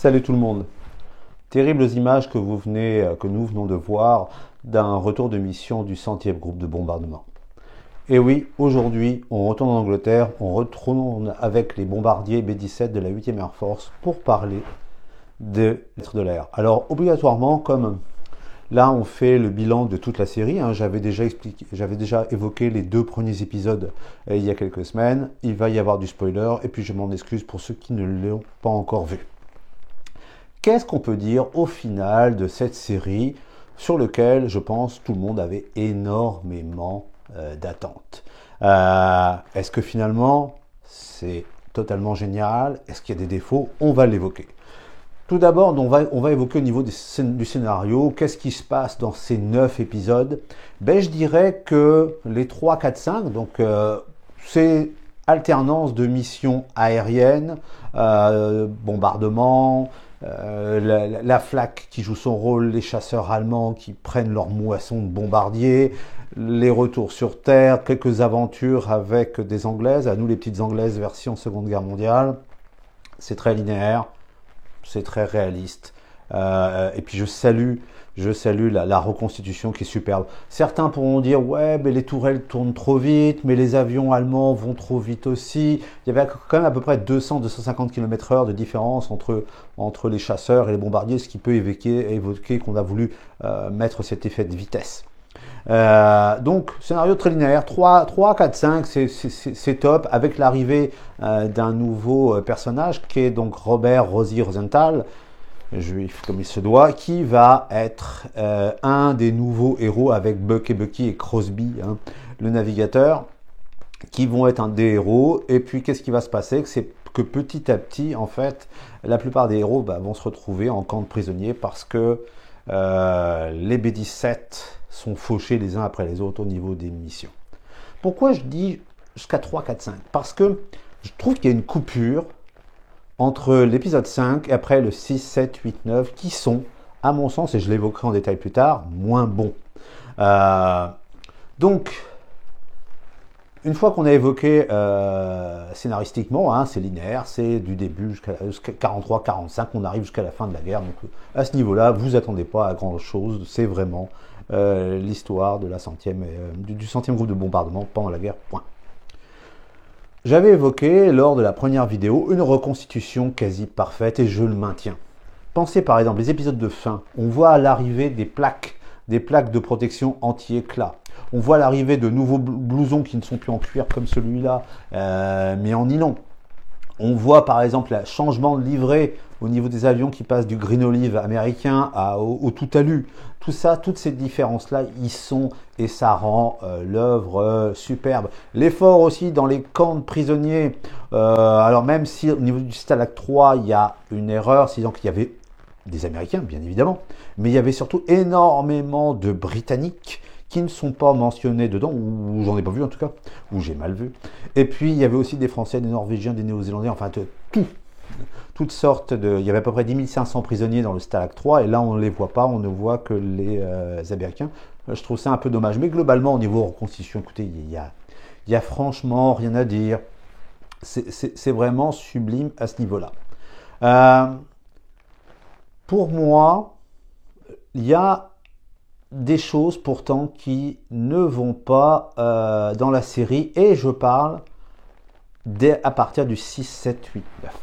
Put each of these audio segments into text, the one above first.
Salut tout le monde. Terribles images que nous venons de voir d'un retour de mission du 100e groupe de bombardement. Et oui, aujourd'hui, on retourne en Angleterre, on retourne avec les bombardiers B-17 de la 8e Air Force pour parler de l'air. Alors, obligatoirement, comme là, on fait le bilan de toute la série, j'avais déjà évoqué les 2 premiers épisodes il y a quelques semaines, il va y avoir du spoiler, et puis je m'en excuse pour ceux qui ne l'ont pas encore vu. Qu'est-ce qu'on peut dire au final de cette série sur laquelle, je pense, tout le monde avait énormément d'attentes. Est-ce que finalement, c'est totalement génial? Est-ce qu'il y a des défauts? On va l'évoquer. Tout d'abord, on va évoquer au niveau du scénario, qu'est-ce qui se passe dans ces 9 épisodes? Je dirais que les 3, 4, 5, donc c'est alternance de missions aériennes, bombardement, la flak qui joue son rôle, les chasseurs allemands qui prennent leur moisson de bombardiers, les retours sur Terre, quelques aventures avec des Anglaises, à nous les petites Anglaises version Seconde Guerre mondiale. C'est très linéaire, c'est très réaliste. Et puis je salue la reconstitution qui est superbe. Certains pourront dire ouais, mais les tourelles tournent trop vite, mais les avions allemands vont trop vite aussi. Il y avait quand même à peu près 200-250 km/h de différence entre les chasseurs et les bombardiers, ce qui peut évoquer qu'on a voulu mettre cet effet de vitesse. Donc scénario très linéaire, 3, 4, 5, c'est top, avec l'arrivée d'un nouveau personnage qui est donc Robert Rosie Rosenthal, juif comme il se doit, qui va être un des nouveaux héros avec Buck et Bucky et Crosby, le navigateur, qui vont être un des héros. Et puis qu'est-ce qui va se passer? C'est que petit à petit, en fait, la plupart des héros vont se retrouver en camp de prisonniers parce que les B-17 sont fauchés les uns après les autres au niveau des missions. Pourquoi je dis jusqu'à 3, 4, 5? Parce que je trouve qu'il y a une coupure entre l'épisode 5 et après le 6, 7, 8, 9 qui sont, à mon sens, et je l'évoquerai en détail plus tard, moins bons. Donc, une fois qu'on a évoqué scénaristiquement, c'est linéaire, c'est du début jusqu'à 43, 45, on arrive jusqu'à la fin de la guerre. Donc à ce niveau-là, vous attendez pas à grand chose, c'est vraiment l'histoire de du 100e groupe de bombardement pendant la guerre, point. J'avais évoqué lors de la première vidéo une reconstitution quasi parfaite et je le maintiens. Pensez par exemple les épisodes de fin, on voit à l'arrivée des plaques de protection anti-éclat. On voit l'arrivée de nouveaux blousons qui ne sont plus en cuir comme celui-là, mais en nylon. On voit par exemple le changement de livret au niveau des avions qui passent du green olive américain au tout alu. Tout ça, toutes ces différences-là, y sont et ça rend l'œuvre superbe. L'effort aussi dans les camps de prisonniers. Alors même si au niveau du Stalag 3, il y a une erreur, c'est qu'il y avait des Américains, bien évidemment, mais il y avait surtout énormément de Britanniques qui ne sont pas mentionnés dedans, ou j'en ai pas vu en tout cas, ou j'ai mal vu. Et puis il y avait aussi des Français, des Norvégiens, des Néo-Zélandais, enfin toutes sortes de... Il y avait à peu près 10 500 prisonniers dans le Stalag 3, et là on ne les voit pas, on ne voit que les Américains. Je trouve ça un peu dommage, mais globalement au niveau reconstitution, écoutez, il y a franchement rien à dire. C'est vraiment sublime à ce niveau-là. Pour moi, il y a des choses pourtant qui ne vont pas dans la série, et je parle à partir du 6, 7, 8, 9.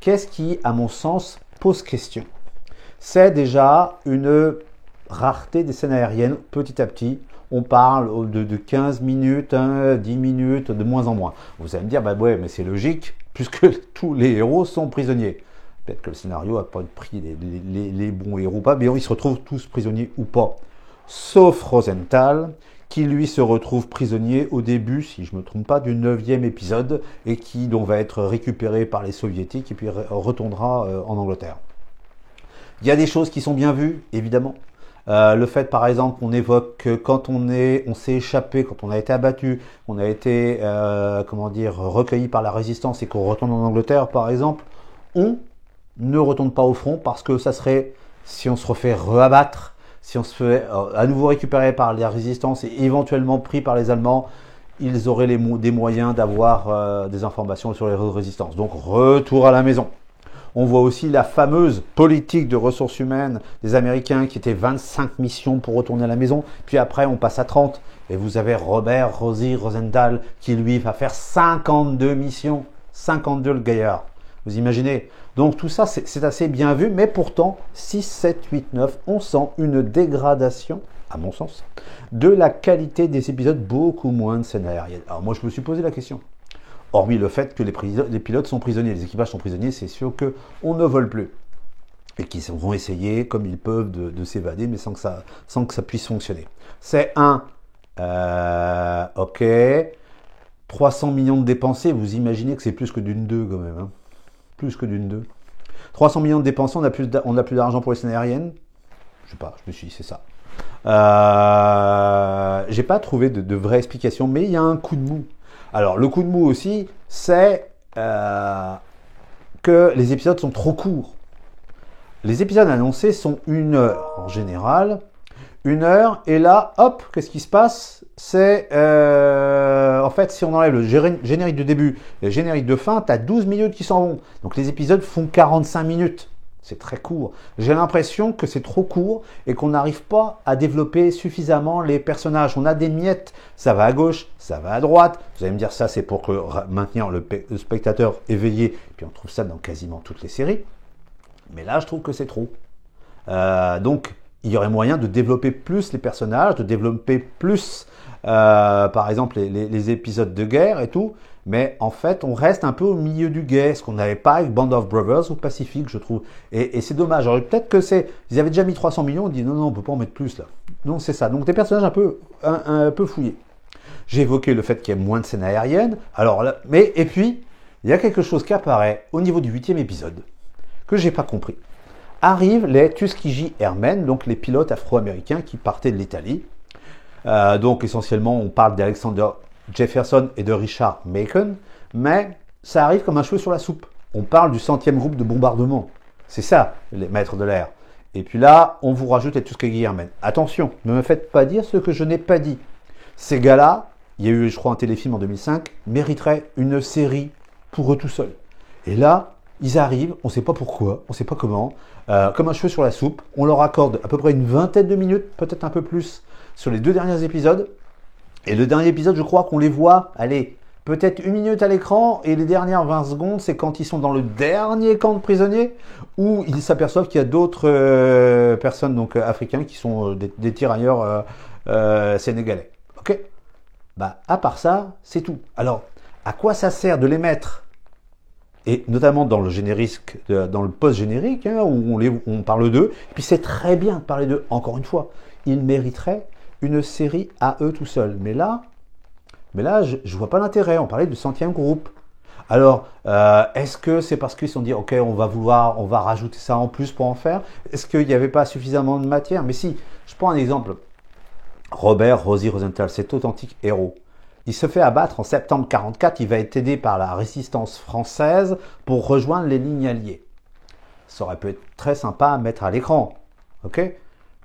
Qu'est-ce qui, à mon sens, pose question? C'est déjà une rareté des scènes aériennes petit à petit. On parle de 15 minutes, 10 minutes, de moins en moins. Vous allez me dire, ouais, mais c'est logique, puisque tous les héros sont prisonniers. Peut-être que le scénario n'a pas pris les bons héros, pas, mais ils se retrouvent tous prisonniers ou pas. Sauf Rosenthal, qui lui se retrouve prisonnier au début, si je ne me trompe pas, du 9e épisode, et qui donc va être récupéré par les soviétiques et puis retournera en Angleterre. Il y a des choses qui sont bien vues, évidemment. Le fait, par exemple, qu'on évoque que quand on s'est échappé, quand on a été abattu, on a été, recueilli par la résistance et qu'on retourne en Angleterre, par exemple, on ne retourne pas au front parce que ça serait, si on se refait reabattre, si on se fait à nouveau récupérer par la résistance et éventuellement pris par les Allemands, ils auraient des moyens d'avoir des informations sur les résistances. Donc retour à la maison. On voit aussi la fameuse politique de ressources humaines des Américains qui était 25 missions pour retourner à la maison. Puis après, on passe à 30. Et vous avez Robert Rosenthal qui, lui, va faire 52 missions. 52 le gaillard. Vous imaginez? Donc tout ça, c'est assez bien vu. Mais pourtant, 6, 7, 8, 9, on sent une dégradation, à mon sens, de la qualité des épisodes, beaucoup moins de scènes aériennes. Alors moi, je me suis posé la question. Hormis le fait que les pilotes sont prisonniers, les équipages sont prisonniers, c'est sûr qu'on ne vole plus. Et qu'ils vont essayer, comme ils peuvent, de s'évader, mais sans que ça puisse fonctionner. C'est ok. 300 millions de dépensés, vous imaginez que c'est plus que d'une 2 quand même. Hein. Plus que d'une 2. 300 millions de dépensés, on a plus d'argent pour les scènes aériennes. Je sais pas, je me suis dit, c'est ça. J'ai pas trouvé de vraie explication, mais il y a un coup de mou. Alors, le coup de mou aussi, c'est que les épisodes sont trop courts. Les épisodes annoncés sont 1 heure en général. 1 heure, et là, hop, qu'est-ce qui se passe? C'est, en fait, si on enlève le générique de début et le générique de fin, tu as 12 minutes qui s'en vont. Donc les épisodes font 45 minutes. C'est très court. J'ai l'impression que c'est trop court et qu'on n'arrive pas à développer suffisamment les personnages. On a des miettes, ça va à gauche, ça va à droite. Vous allez me dire ça, c'est pour maintenir le spectateur éveillé. Puis on trouve ça dans quasiment toutes les séries. Mais là, je trouve que c'est trop. Donc, il y aurait moyen de développer plus les personnages, de développer plus, par exemple, les épisodes de guerre et tout. Mais en fait, on reste un peu au milieu du guet, ce qu'on n'avait pas avec Band of Brothers ou Pacific, je trouve. Et c'est dommage. Alors peut-être que ils avaient déjà mis 300 millions, on dit non, on peut pas en mettre plus là. Non, c'est ça. Donc des personnages un peu fouillés. J'ai évoqué le fait qu'il y ait moins de scènes aériennes. Alors là, et puis, il y a quelque chose qui apparaît au niveau du 8e épisode, que j'ai pas compris. Arrivent les Tuskegee Airmen, donc les pilotes afro-américains qui partaient de l'Italie. Donc essentiellement, on parle d'Alexander Jefferson et de Richard Macon, mais ça arrive comme un cheveu sur la soupe. On parle du 100e groupe de bombardement. C'est ça, les maîtres de l'air. Et puis là, on vous rajoute les Tuskegee Airmen. Attention, ne me faites pas dire ce que je n'ai pas dit. Ces gars-là, il y a eu, je crois, un téléfilm en 2005, mériteraient une série pour eux tout seuls. Et là, ils arrivent, on ne sait pas pourquoi, on ne sait pas comment, comme un cheveu sur la soupe. On leur accorde à peu près une vingtaine de minutes, peut-être un peu plus, sur les 2 derniers épisodes. Et le dernier épisode, je crois qu'on les voit, allez, peut-être 1 minute à l'écran, et les dernières 20 secondes, c'est quand ils sont dans le dernier camp de prisonniers, où ils s'aperçoivent qu'il y a d'autres personnes donc africains qui sont des tirailleurs sénégalais. Ok? Bah, à part ça, c'est tout. Alors, à quoi ça sert de les mettre? Et notamment dans le générique, dans le post-générique, hein, où on parle d'eux. Puis c'est très bien de parler d'eux. Encore une fois, ils mériteraient une série à eux tout seuls. Mais là, je vois pas l'intérêt. On parlait du 100e groupe. Alors, est-ce que c'est parce qu'ils se sont dit, ok, on va rajouter ça en plus pour en faire? Est-ce qu'il n'y avait pas suffisamment de matière? Mais si, je prends un exemple. Robert Rosenthal, cet authentique héros. Il se fait abattre en septembre 1944. Il va être aidé par la résistance française pour rejoindre les lignes alliées. Ça aurait pu être très sympa à mettre à l'écran. Ok?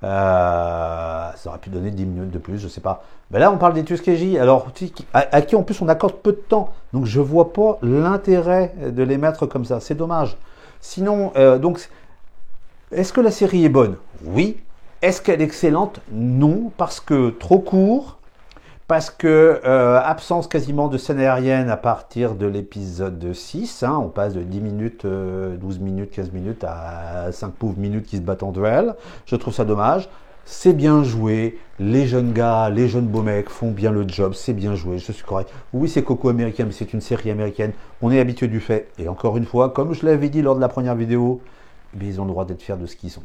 Ça aurait pu donner 10 minutes de plus, je sais pas. Mais là, on parle des Tuskegee, alors à qui en plus on accorde peu de temps. Donc je vois pas l'intérêt de les mettre comme ça. C'est dommage. Sinon, donc, est-ce que la série est bonne? Oui. Est-ce qu'elle est excellente? Non, parce que trop court. Parce que absence quasiment de scène aérienne à partir de l'épisode 6, hein, on passe de 10 minutes, 12 minutes, 15 minutes à 5 pauvres minutes qui se battent en duel. Je trouve ça dommage. C'est bien joué, les jeunes gars, les jeunes beaux mecs font bien le job, c'est bien joué, je suis correct. Oui, c'est Coco américain, mais c'est une série américaine, on est habitué du fait. Et encore une fois, comme je l'avais dit lors de la première vidéo, eh ils ont le droit d'être fiers de ce qu'ils sont.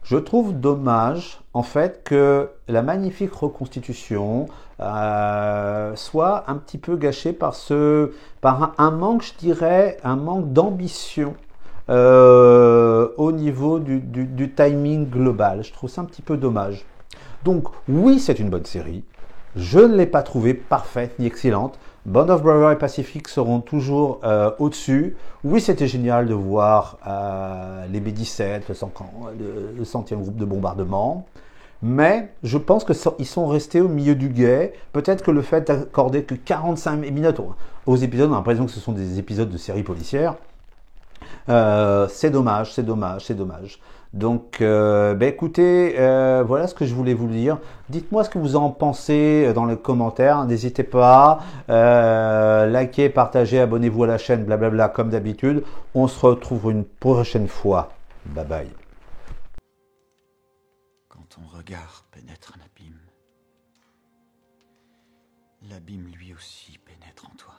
Je trouve dommage, en fait, que la magnifique reconstitution soit un petit peu gâchée par un manque, je dirais, un manque d'ambition au niveau du timing global. Je trouve ça un petit peu dommage. Donc, oui, c'est une bonne série. Je ne l'ai pas trouvée parfaite ni excellente. Band of Brothers et Pacific seront toujours au-dessus. Oui, c'était génial de voir les B-17, le 100e groupe de bombardement. Mais je pense qu'ils sont restés au milieu du guet. Peut-être que le fait d'accorder que 45 minutes aux épisodes, on a l'impression que ce sont des épisodes de séries policières. C'est dommage, c'est dommage, c'est dommage. Donc, écoutez, voilà ce que je voulais vous dire. Dites-moi ce que vous en pensez dans les commentaires. N'hésitez pas, likez, partagez, abonnez-vous à la chaîne, blablabla, comme d'habitude. On se retrouve une prochaine fois. Bye bye. Quand ton regard pénètre un abîme, l'abîme lui aussi pénètre en toi.